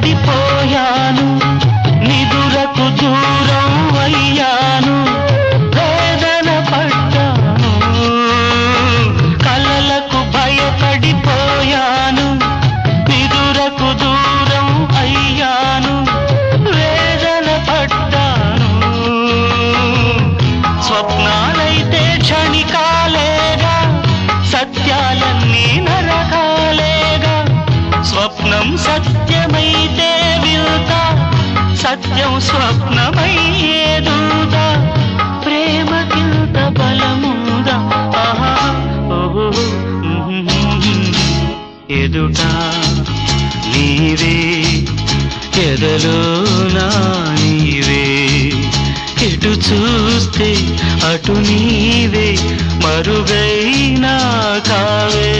భయపడిపోయాను నిదురకు దూరం అయ్యాను వేదన పడ్డాను కలలకు భయపడిపోయాను నిదురకు దూరం అయ్యాను వేదన పడ్డాను స్వప్నాలైతే క్షణికాలేగా సత్యాలన్నీ నరకాలేగా స్వప్నం సత్యమైతే వింత సత్యం స్వప్నమయ్యేదూదా ప్రేమకింత బలముందా ఆహా ఓహో ఎదుట నీవే ఎదలో నా నీవే ఎటు చూస్తే అటు నీవే మరుగైనా కావే